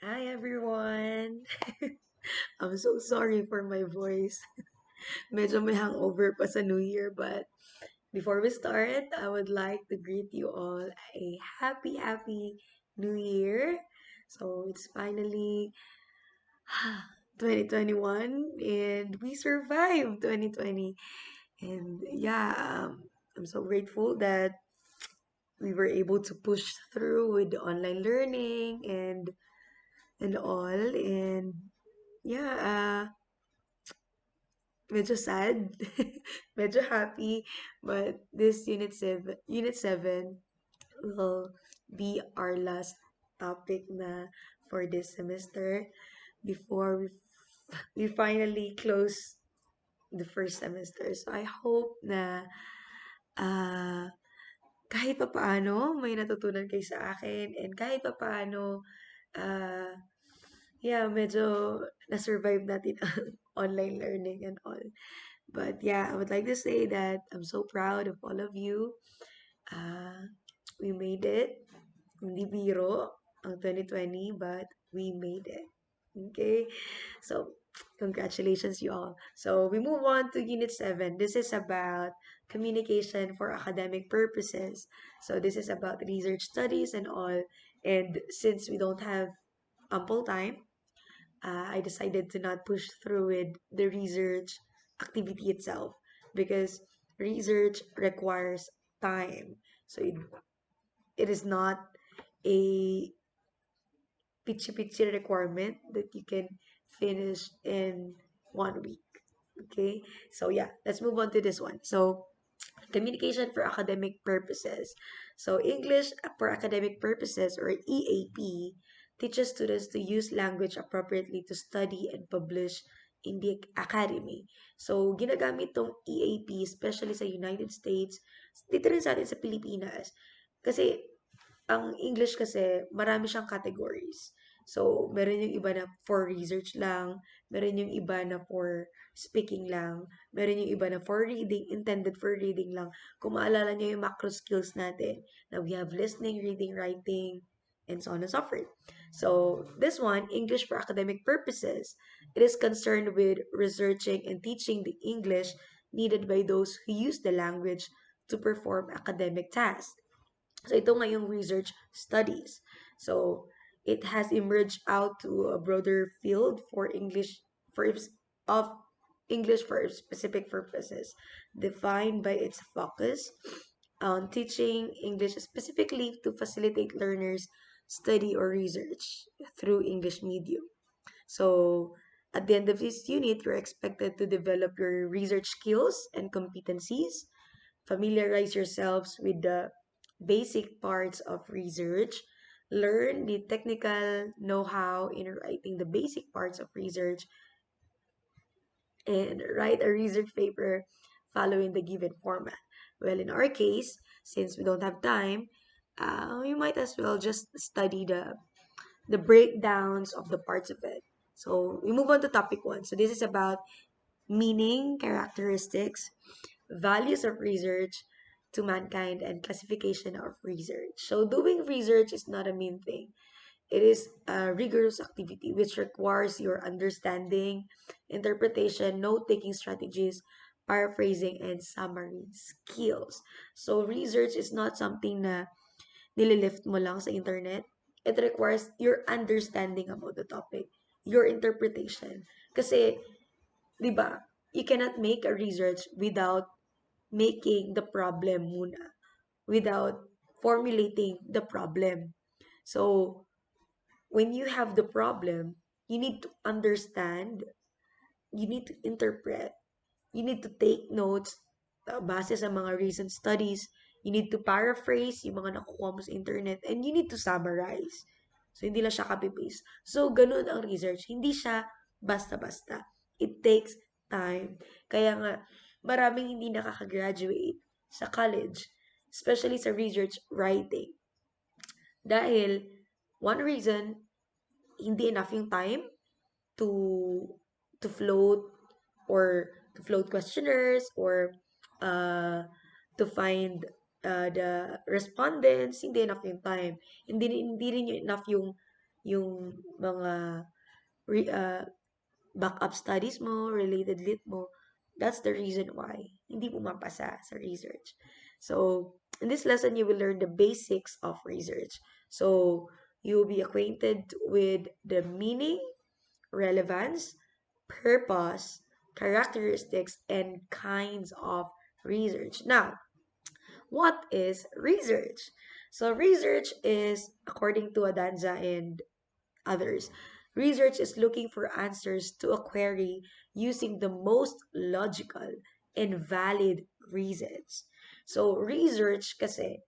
Hi everyone! I'm so sorry for my voice. Medyo may hangover pa sa New Year, but before we start, I would like to greet you all a happy New Year. So it's finally 2021 and we survived 2020. And yeah, I'm so grateful that we were able to push through with the online learning and all. And yeah, medyo sad, medyo happy, but this unit 7 will be our last topic na for this semester before we finally close the first semester. So I hope na uh, kahit papaano may natutunan kayo sa akin and kahit papaano uh, yeah, medyo na-survive natin ang online learning and all. But yeah, I would like to say that I'm so proud of all of you. Uh, we made it. Hindi biro ang 2020, but we made it. Okay? So, congratulations, you all. So, we move on to Unit 7. This is about communication for academic purposes. So, this is about research studies and all. And since we don't have ample time, I decided to not push through with the research activity itself because research requires time. So it is not a pichi requirement that you can finish in 1 week. Okay, so yeah, let's move on to this one. So communication for academic purposes. So English for academic purposes or EAP teaches students to use language appropriately to study and publish in the academy. So ginagamit tong EAP especially sa United States, dito rin sa atin sa Pilipinas. Kasi ang English kasi, marami siyang categories. So, meron yung iba na for research lang, meron yung iba na for speaking lang, meron yung iba na for reading, intended for reading lang. Kung maalala niyo yung macro skills natin, na we have listening, reading, writing, and so on and so forth. So, this one, English for academic purposes, it is concerned with researching and teaching the English needed by those who use the language to perform academic tasks. So ito ngayong research studies. So it has emerged out to a broader field for of English for specific purposes, defined by its focus on teaching English specifically to facilitate learners study or research through English medium. So at the end of this unit, you're expected to develop your research skills and competencies, familiarize yourselves with the basic parts of research, learn the technical know-how in writing the basic parts of research, and write a research paper following the given format. Well, in our case, since we don't have time, we might as well just study the breakdowns of the parts of it. So we move on to topic 1. So this is about meaning, characteristics, values of research to mankind, and classification of research. So doing research is not a mean thing. It is a rigorous activity which requires your understanding, interpretation, note-taking strategies, paraphrasing, and summary skills. So research is not something na nililift mo lang sa internet. It requires your understanding about the topic, your interpretation. Kasi, di ba, you cannot make a research without making the problem muna, without formulating the problem. So, when you have the problem, you need to understand, you need to interpret, you need to take notes base sa mga recent studies, you need to paraphrase yung mga nakukuha mo sa internet, and you need to summarize. So, hindi lang siya copy-paste. So, ganun ang research. Hindi siya basta-basta. It takes time. Kaya nga, maraming hindi nakakagraduate sa college, especially sa research writing. Dahil, one reason, hindi enough yung time to to float or to float questionnaires or uh, to find the respondents, hindi enough yung time. Hindi rin yung enough yung yung mga re- uh, backup studies mo, related lit mo, that's the reason why hindi pumapasa sa research. So, in this lesson, you will learn the basics of research. So, you will be acquainted with the meaning, relevance, purpose, characteristics, and kinds of research. Now, what is research? So, research is, according to Adanza and others, research is looking for answers to a query using the most logical and valid reasons. So, research kasi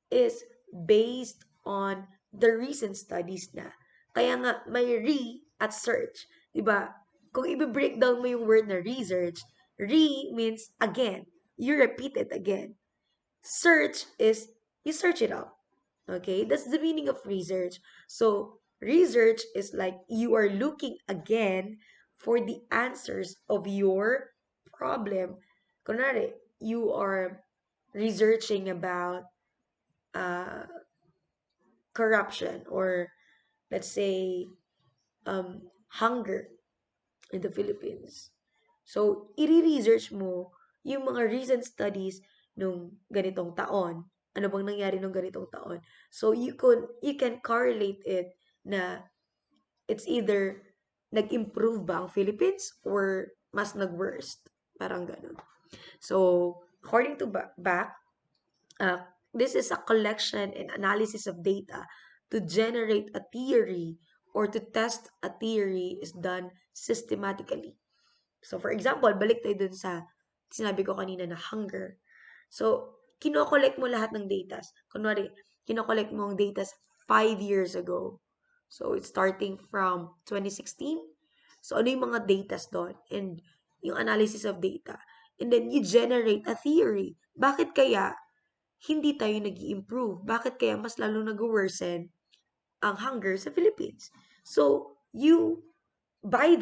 is based on the recent studies na. Kaya nga, may re at search. Diba? Kung i-breakdown mo yung word na research, re means again. You repeat it again. Search is you search it up. Okay, that's the meaning of research. So, research is like you are looking again for the answers of your problem. Kunwari, you are researching about uh, corruption, or let's say hunger in the Philippines. So, i-research mo yung mga recent studies nung ganitong taon. Ano bang nangyari nung ganitong taon? So, you can correlate it na it's either nag-improve ba ang Philippines or mas nag-worst. Parang ganun. So, according to back, uh, this is a collection and analysis of data to generate a theory or to test a theory is done systematically. So, for example, balik tayo dun sa sinabi ko kanina na hunger. So, kinokollect mo lahat ng data. Kunwari, kinokollect mo ang data 5 years ago. So, it's starting from 2016. So, ano yung mga data doon? And yung analysis of data. And then, you generate a theory. Bakit kaya hindi tayo nag improve? Bakit kaya mas lalo nag-worsen ang hunger sa Philippines? So, you by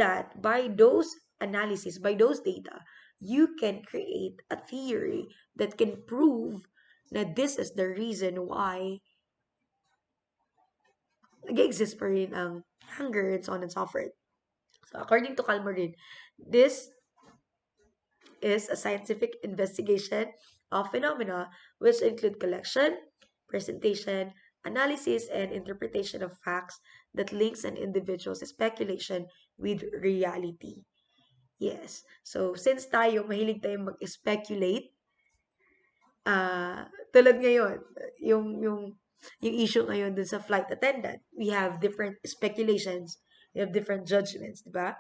those analysis, by those data, you can create a theory that can prove that this is the reason why nag-exist pa rin ang hunger and so on and so forth. So, according to Calmarin, this is a scientific investigation of phenomena which include collection, presentation, analysis, and interpretation of facts that links an individual's speculation with reality. Yes. So, since tayo, mahilig tayong mag-speculate, tulad ngayon, yung issue ngayon dun sa flight attendant, we have different speculations, we have different judgments, di ba?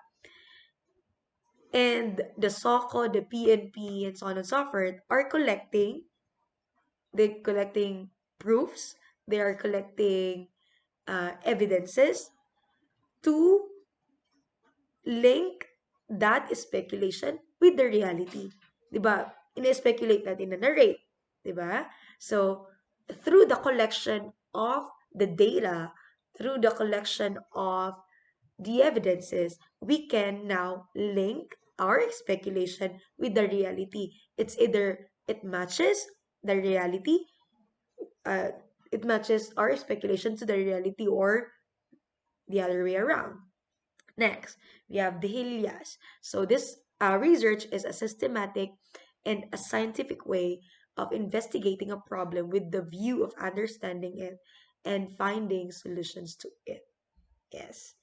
And the SOCO, the PNP, and so on and so forth are collecting proofs, they are collecting evidences to link that speculation with the reality. 'Di ba? Ine-speculate natin na narrate, 'di ba? So, through the collection of the data, through the collection of the evidences, we can now link our speculation with the reality. It's either it matches the reality, uh, it matches our speculation to the reality, or the other way around. Next, we have the Helias. So this research is a systematic and a scientific way of investigating a problem with the view of understanding it and finding solutions to it. Yes.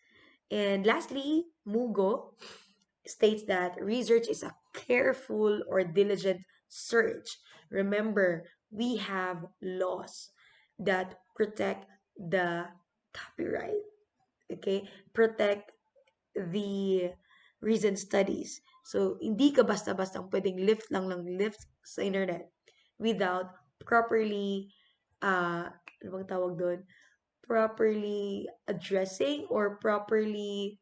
And lastly, Mugo states that research is a careful or diligent search. Remember, we have laws that protect the copyright, okay? Protect the recent studies. So, hindi ka basta-bastang pwedeng lift lang ng lift sa internet without properly, ano bang tawag doon? Properly addressing or properly,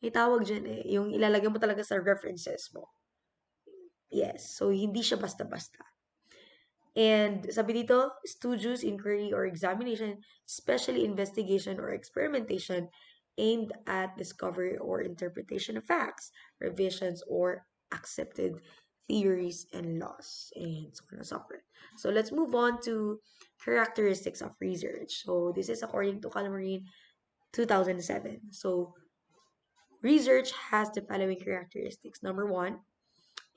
may tawag dyan eh, yung ilalagay mo talaga sa references mo. Yes, so hindi siya basta-basta. And sabi dito, studies, inquiry, or examination, especially investigation or experimentation aimed at discovery or interpretation of facts, revisions, or accepted theories, and laws, and so on and so forth. So let's move on to characteristics of research. So this is according to Calmarine 2007. So research has the following characteristics. Number one,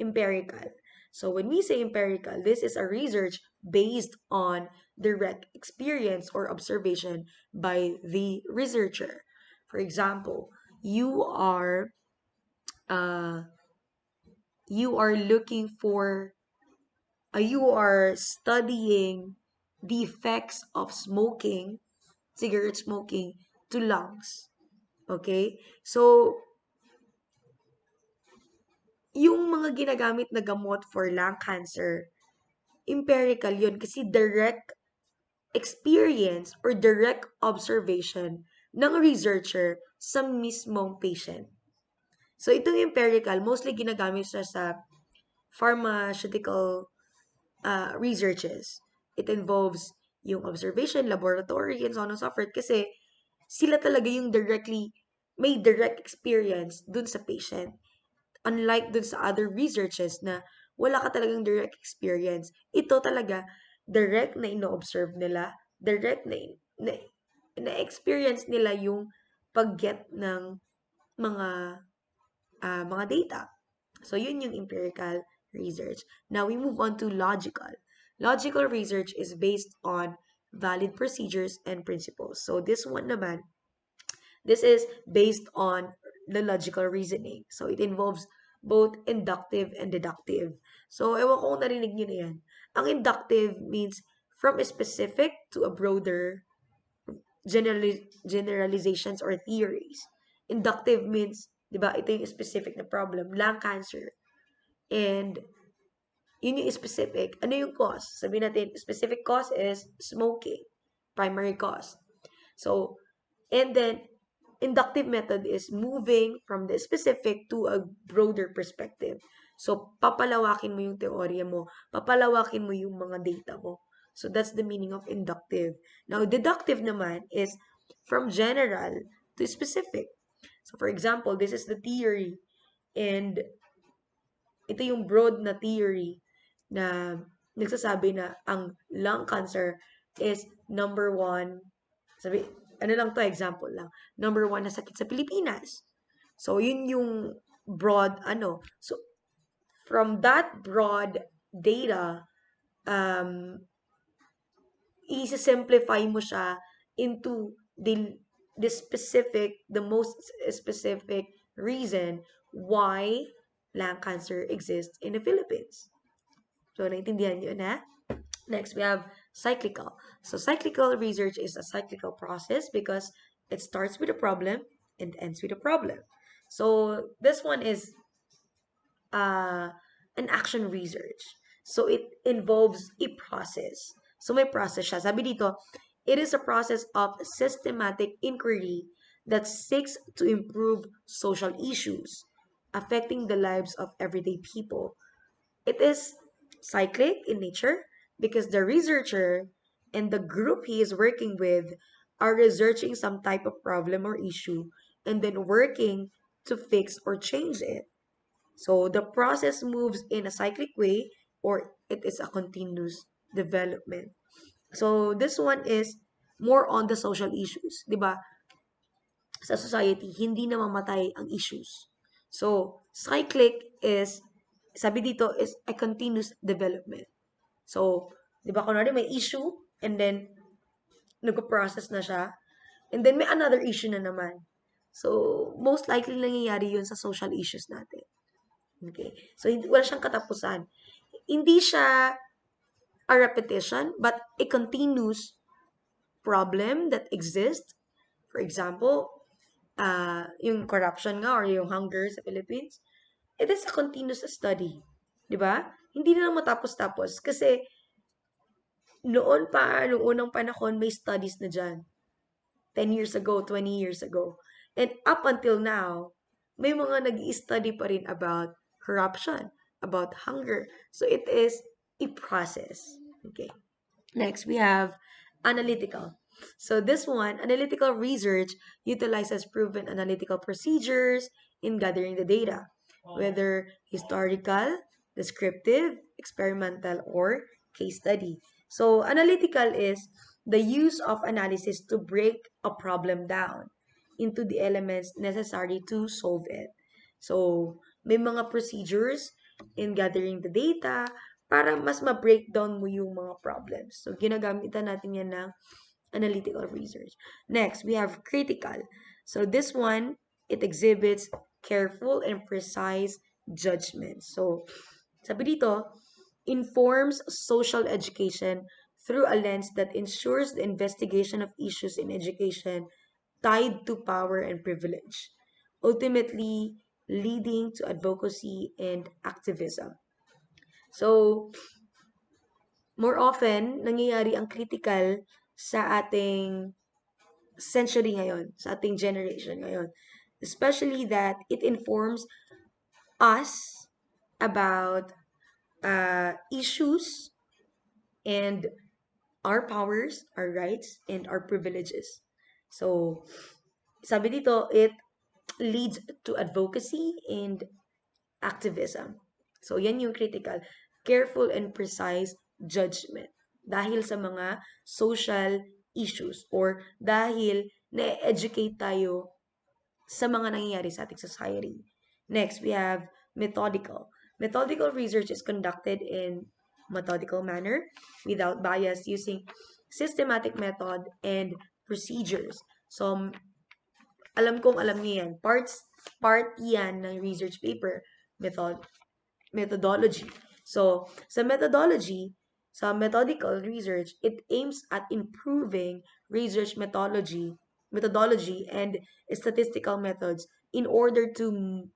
empirical. So when we say empirical, this is a research based on direct experience or observation by the researcher. For example, uh, you are looking for you are studying the effects of smoking, cigarette smoking, to lungs. Okay? So, yung mga ginagamit na gamot for lung cancer, empirical yun kasi direct experience or direct observation ng researcher sa mismong patient. So, itong empirical, mostly ginagamit siya sa pharmaceutical researches. It involves yung observation, laboratory, and so on and so forth kasi sila talaga yung may direct experience dun sa patient. Unlike dun sa other researches na wala ka talagang direct experience. Ito talaga, direct na ino-observe nila, direct na-experience nila yung pag-get ng mga mga data. So, yun yung empirical research. Now, we move on to logical. Logical research is based on valid procedures and principles. So, this is based on the logical reasoning. So, it involves both inductive and deductive. So, ewan ko kung narinig nyo na yan. Ang inductive means from a specific to a broader generalizations or theories. Inductive means, di ba, ito yung specific na problem, lung cancer. And, yun yung specific. Ano yung cause? Sabihin natin, specific cause is smoking. Primary cause. So, and then, inductive method is moving from the specific to a broader perspective. So, papalawakin mo yung teorya mo. Papalawakin mo yung mga data mo. So, that's the meaning of inductive. Now, deductive naman is from general to specific. So, for example, this is the theory. And ito yung broad na theory na nagsasabi na ang lung cancer is number one. Sabi, ano lang to, example lang. Number one na sakit sa Pilipinas. So, yun yung broad, So, from that broad data, i-simplify mo siya into the most specific reason why lung cancer exists in the Philippines. So, naintindihan nyo na? Next, we have cyclical. So, cyclical research is a cyclical process because it starts with a problem and ends with a problem. So, this one is an action research. So, it involves a process. So, may process siya. Sabi dito, it is a process of systematic inquiry that seeks to improve social issues affecting the lives of everyday people. It is cyclic in nature because the researcher and the group he is working with are researching some type of problem or issue and then working to fix or change it. So the process moves in a cyclic way or it is a continuous development. So this one is more on the social issues, 'di ba? Sa society, hindi na mamatay ang issues. So, cyclic is, sabi dito, is a continuous development. So, di ba, kunwari may issue, and then, nag-process na siya, and then may another issue na naman. So, most likely nangyayari yun sa social issues natin. Okay? So, wala siyang katapusan. Hindi siya a repetition, but a continuous problem that exists. For example, yung corruption nga or yung hunger sa Philippines, it is a continuous study. Di ba? Hindi na lang matapos-tapos. Kasi noong unang panahon, may studies na dyan. 10 years ago, 20 years ago. And up until now, may mga nag-i-study pa rin about corruption, about hunger. So, it is a process. Okay. Next, we have analytical. So this one, analytical research utilizes proven analytical procedures in gathering the data, whether historical, descriptive, experimental, or case study. So, analytical is the use of analysis to break a problem down into the elements necessary to solve it. So, may mga procedures in gathering the data para mas ma-breakdown mo yung mga problems. So, ginagamitan natin yan ng analytical research. Next, we have critical. So, this one, it exhibits careful and precise judgment. So, sabi dito, informs social education through a lens that ensures the investigation of issues in education tied to power and privilege, ultimately leading to advocacy and activism. So, more often, nangyayari ang critical sa ating century ngayon, sa ating generation ngayon. Especially that it informs us about issues and our powers, our rights, and our privileges. So, sabi dito, it leads to advocacy and activism. So, yan yung critical. Careful and precise judgment. Dahil sa mga social issues or dahil na-educate tayo sa mga nangyayari sa ating society. Next, we have methodical. Methodical research is conducted in methodical manner without bias using systematic method and procedures. So, alam niyo yan. Part yan ng research paper, methodology. So, sa methodical research, it aims at improving research methodology and statistical methods in order to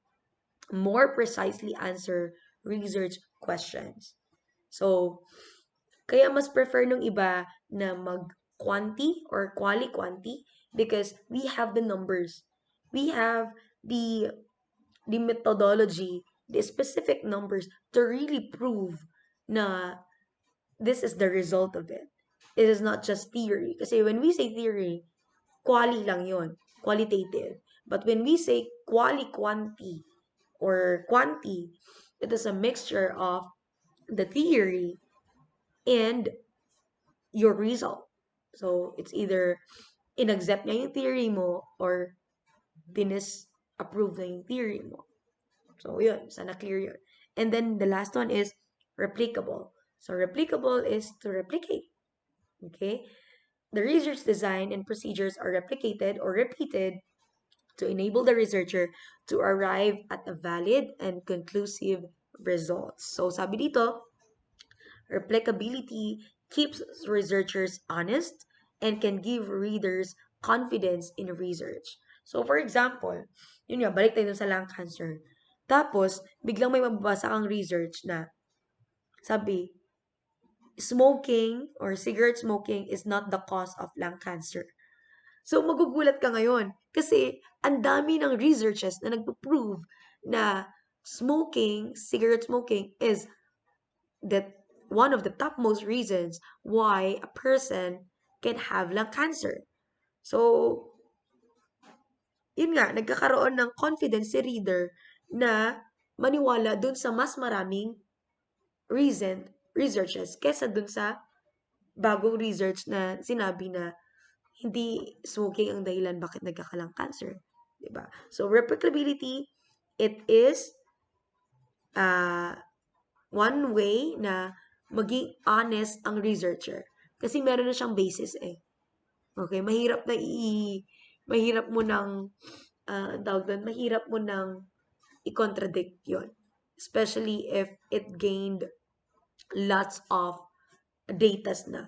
more precisely answer research questions. So, kaya mas prefer nung iba na mag-quanti or quali-quanti because we have the numbers. We have the methodology, the specific numbers to really prove na this is the result of it. It is not just theory. Kasi when we say theory, quali lang yon, qualitative. But when we say quali-quanti or quanti, it is a mixture of the theory and your result. So, it's either in-accept niya yung theory mo or dinis-approve na yung theory mo. So, yun. Sana clear yun. And then, the last one is replicable. So, replicable is to replicate. Okay? The research design and procedures are replicated or repeated to enable the researcher to arrive at a valid and conclusive results. So, sabi dito, replicability keeps researchers honest and can give readers confidence in research. So, for example, yun nga, balik tayo dun sa lung cancer. Tapos, biglang may mababasa kang research na sabi, smoking or cigarette smoking is not the cause of lung cancer. So, magugulat ka ngayon kasi ang dami ng researches na nagpo-prove na cigarette smoking is that one of the topmost reasons why a person can have lung cancer. So, yun nga, nagkakaroon ng confidence si reader na maniwala dun sa mas maraming recent researches kesa dun sa bagong research na sinabi na hindi smoking ang dahilan bakit nagkakalang cancer. Diba? So, replicability, it is one way na maging honest ang researcher. Kasi meron na siyang basis eh. Okay? Mahirap mo nang, mahirap mo nang i-contradict yon. Especially if it gained lots of datas na.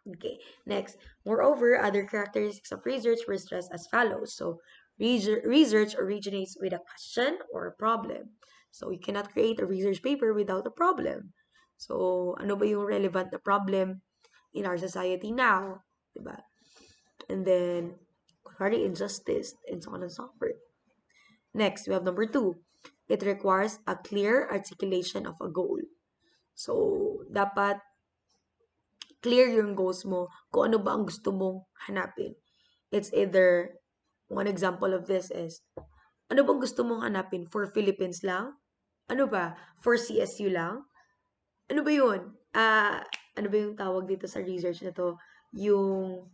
Okay, next. Moreover, other characteristics of research were stressed as follows. So, research originates with a question or a problem. So, you cannot create a research paper without a problem. So, ano ba yung relevant na problem in our society now? Diba? And then, kunwari injustice, and so on and so forth. Next, we have number 2. It requires a clear articulation of a goal. So, dapat clear yung goals mo kung ano ba ang gusto mong hanapin. It's either, one example of this is, ano bang gusto mong hanapin? For Philippines lang? Ano ba? For CSU lang? Ano ba yun? Ano ba yung tawag dito sa research na to? Yung,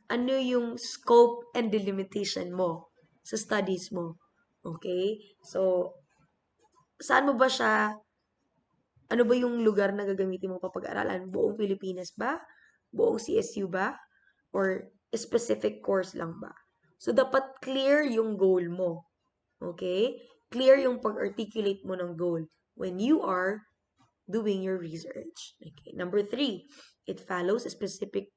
ano yung scope and delimitation mo sa studies mo? Okay? So, saan mo ba siya, ano ba yung lugar na gagamitin mo papag-aralan? Buong Pilipinas ba? Buong CSU ba? Or specific course lang ba? So, dapat clear yung goal mo. Okay? Clear yung pag-articulate mo ng goal when you are doing your research. Okay. Number three, it follows a specific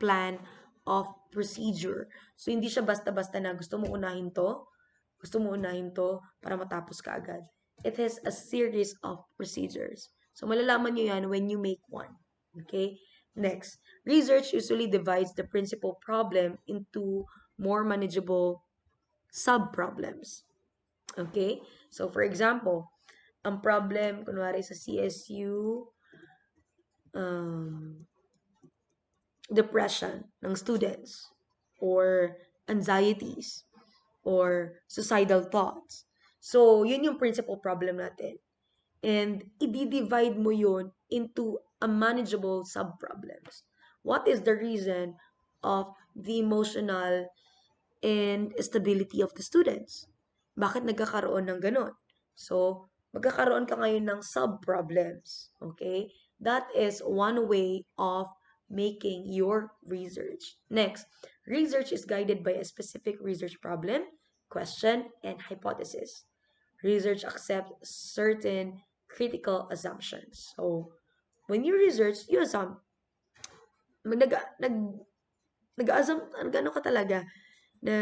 plan of procedure. So, hindi siya basta-basta na gusto mo unahin to para matapos ka agad. It has a series of procedures. So, malalaman nyo yan when you make one. Okay? Next, research usually divides the principal problem into more manageable sub-problems. Okay? So, for example, ang problem, kunwari sa CSU, um, depression ng students, or anxieties, or suicidal thoughts. So, yun yung principal problem natin. And i-divide mo yun into a manageable sub-problems. What is the reason of the emotional and stability of the students? Bakit nagkakaroon ng ganon? So, magkakaroon ka ngayon ng sub-problems. Okay? That is one way of making your research. Next, research is guided by a specific research problem, question, and hypothesis. Research accepts certain critical assumptions. So, when you research, you assume, nag, nag, nag-assume, ano ka talaga, na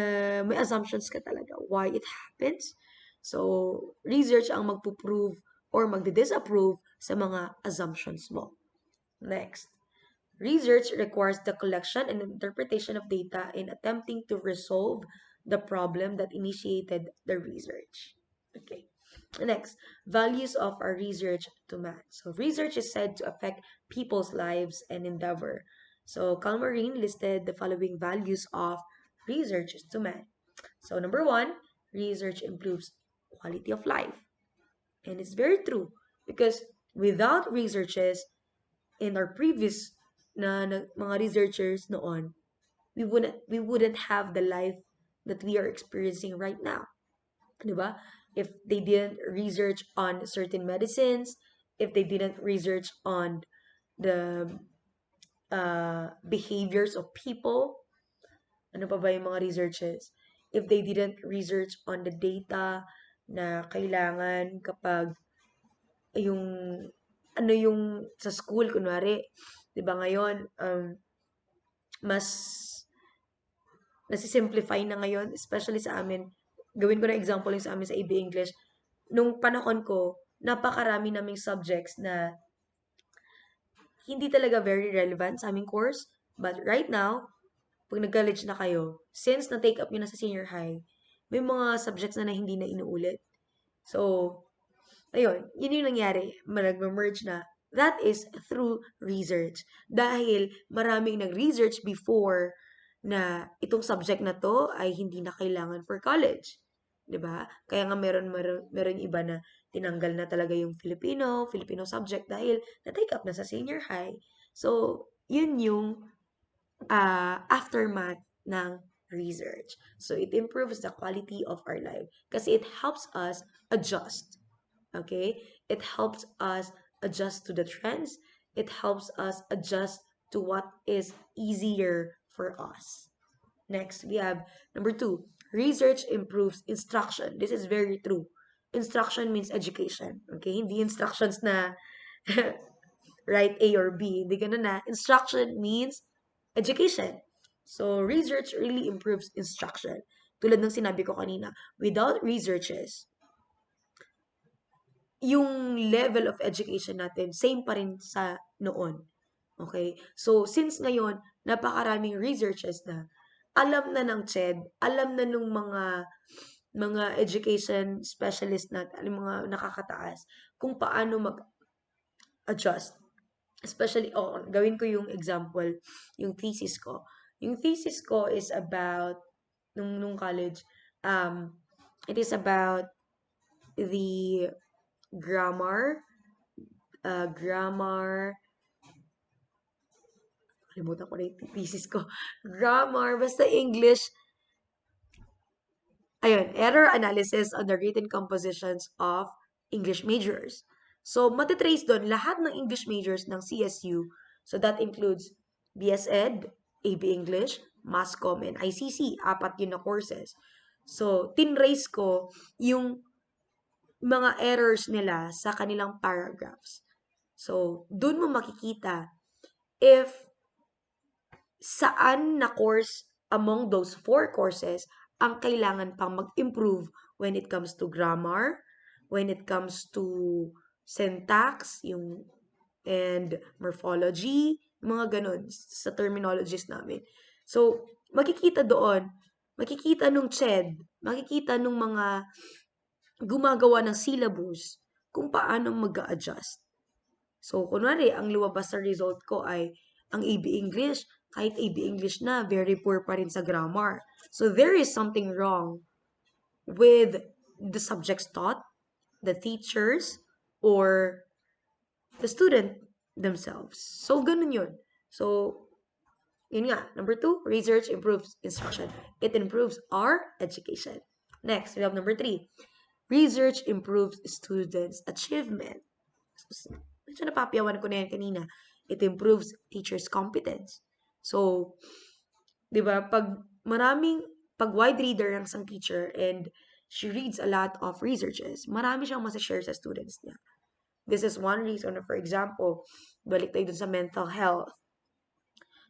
may assumptions ka talaga why it happens. So, research ang magpo-prove or magdi-disapprove sa mga assumptions mo. Next, research requires the collection and interpretation of data in attempting to resolve the problem that initiated the research. Okay. Next, values of our research to man. So, research is said to affect people's lives and endeavor. So, Calmarine listed the following values of research to man. So, number one, research improves quality of life. And it's very true because without researches in our previous mga researchers noon, we wouldn't have the life that we are experiencing right now. Diba? If they didn't research on certain medicines, if they didn't research on the behaviors of people, ano pa ba yung mga researches? If they didn't research on the data na kailangan kapag yung ano yung sa school kunwari, 'di ba ngayon mas nasi-simplify na ngayon, especially sa amin. Gawin ko na example yung sa amin sa AB English. Nung panahon ko, napakarami naming subjects na hindi talaga very relevant sa aming course. But right now, pag nag-college na kayo, since na-take up nyo na sa senior high, may mga subjects na hindi na inuulit. So, ayun, yun yung nangyari. Nag-merge na. That is through research. Dahil maraming nag-research before na itong subject na to ay hindi na kailangan for college. 'Di ba? Kaya nga meron iba na tinanggal na talaga yung Filipino subject dahil na-take up na sa senior high. So, yun yung aftermath ng research. So, it improves the quality of our life kasi it helps us adjust. Okay? It helps us adjust to the trends. It helps us adjust to what is easier for us. Next, we have number two, research improves instruction. This is very true. Instruction means education. Okay? Hindi instructions na write A or B. Hindi ganun na. Instruction means education. So, research really improves instruction. Tulad ng sinabi ko kanina, without researches, yung level of education natin, same pa rin sa noon. Okay? So, since ngayon, napakaraming researches na, alam na ng CHED, alam na nung mga education specialist natin, mga nakakataas, kung paano mag-adjust. Especially, gawin ko yung example, yung thesis ko. Yung thesis ko is about, nung college, it is about the grammar, grammar, kalimutan ko na yung thesis ko. Grammar, basta English. Ayun, error analysis on the written compositions of English majors. So, matitrace doon lahat ng English majors ng CSU. So, that includes BS Ed, AB English, Mass Comm, and ICC. Apat yun na courses. So, tinrace ko yung mga errors nila sa kanilang paragraphs. So, dun mo makikita if saan na course among those 4 courses ang kailangan pang mag-improve when it comes to grammar, when it comes to syntax, and morphology, mga ganun, sa terminologies namin. So, makikita doon, makikita nung CHED, makikita nung mga gumagawa ng syllabus kung paano mag-a-adjust. So, kunwari, ang lumabas sa result ko ay ang AB English, kahit AB English na, very poor pa rin sa grammar. So, there is something wrong with the subjects taught, the teachers, or the student themselves. So, ganun yun. So, yun nga. Number 2, research improves instruction. It improves our education. Next, we have number 3. Research improves students' achievement. Medyo napapiyawan ko na yan kanina. It improves teachers' competence. So, di ba, pag wide reader ng isang teacher and she reads a lot of researches, marami siyang masashare sa students niya. This is one reason, for example, balik tayo dun sa mental health.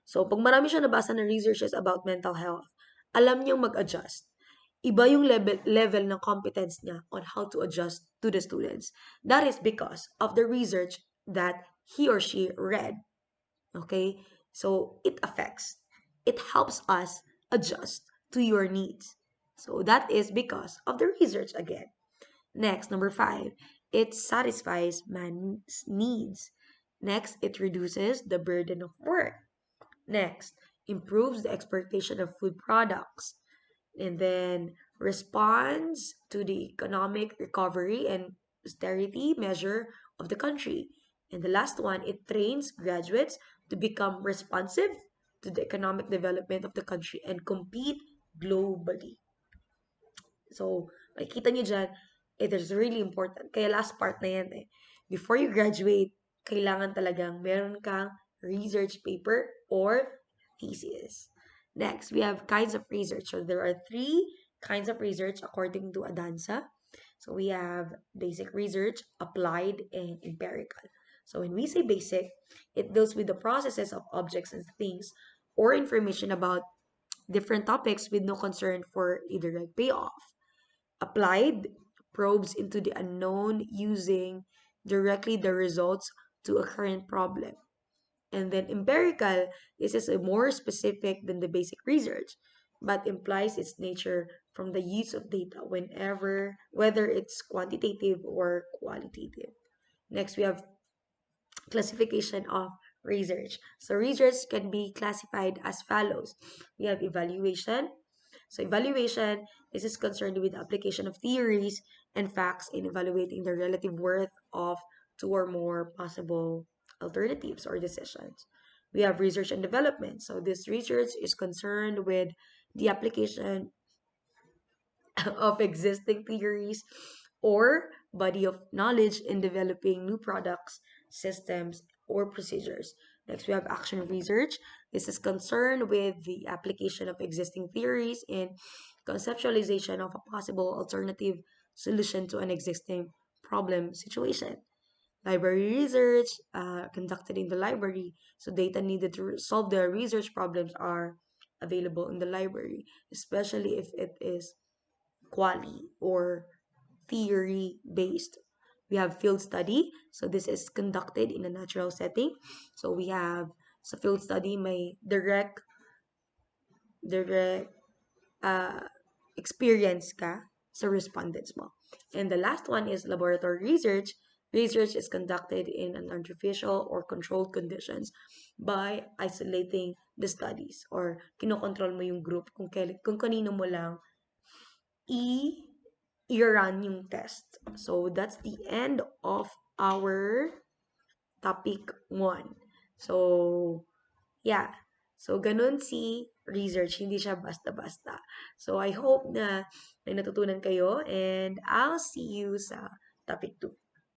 So, pag marami siya nabasa ng researches about mental health, alam niyang mag-adjust. Iba yung level ng competence niya on how to adjust to the students. That is because of the research that he or she read. Okay? So, it affects. It helps us adjust to your needs. So, that is because of the research again. Next, number 5, it satisfies man's needs. Next, it reduces the burden of work. Next, improves the exportation of food products. And then responds to the economic recovery and austerity measure of the country. And the last one, it trains graduates to become responsive to the economic development of the country and compete globally. So, makikita nyo dyan, it is really important. Kaya last part na yan eh. Before you graduate, kailangan talagang meron kang research paper or thesis. Next, we have kinds of research. So, there are 3 kinds of research according to Adansa. So, we have basic research, applied, and empirical. So, when we say basic, it deals with the processes of objects and things or information about different topics with no concern for either like payoff. Applied probes into the unknown using directly the results to a current problem. And then empirical, this is a more specific than the basic research, but implies its nature from the use of data whether it's quantitative or qualitative. Next, we have classification of research. So research can be classified as follows. We have evaluation. So evaluation, this is concerned with the application of theories and facts in evaluating the relative worth of 2 or more possible alternatives or decisions. We have research and development. So this research is concerned with the application of existing theories or body of knowledge in developing new products, systems, or procedures. Next, we have action research. This is concerned with the application of existing theories in conceptualization of a possible alternative solution to an existing problem situation. Library research conducted in the library. So data needed to solve the research problems are available in the library, especially if it is quali or theory based. We have field study. So this is conducted in a natural setting. So we have sa field study may direct experience ka sa respondents mo. And the last one is laboratory research. Research is conducted in an artificial or controlled conditions by isolating the studies or kinokontrol mo yung group kung kanino mo lang i-run yung test. So, that's the end of our topic 1. So, yeah. So, ganun si research. Hindi siya basta-basta. So, I hope na may natutunan kayo and I'll see you sa topic 2.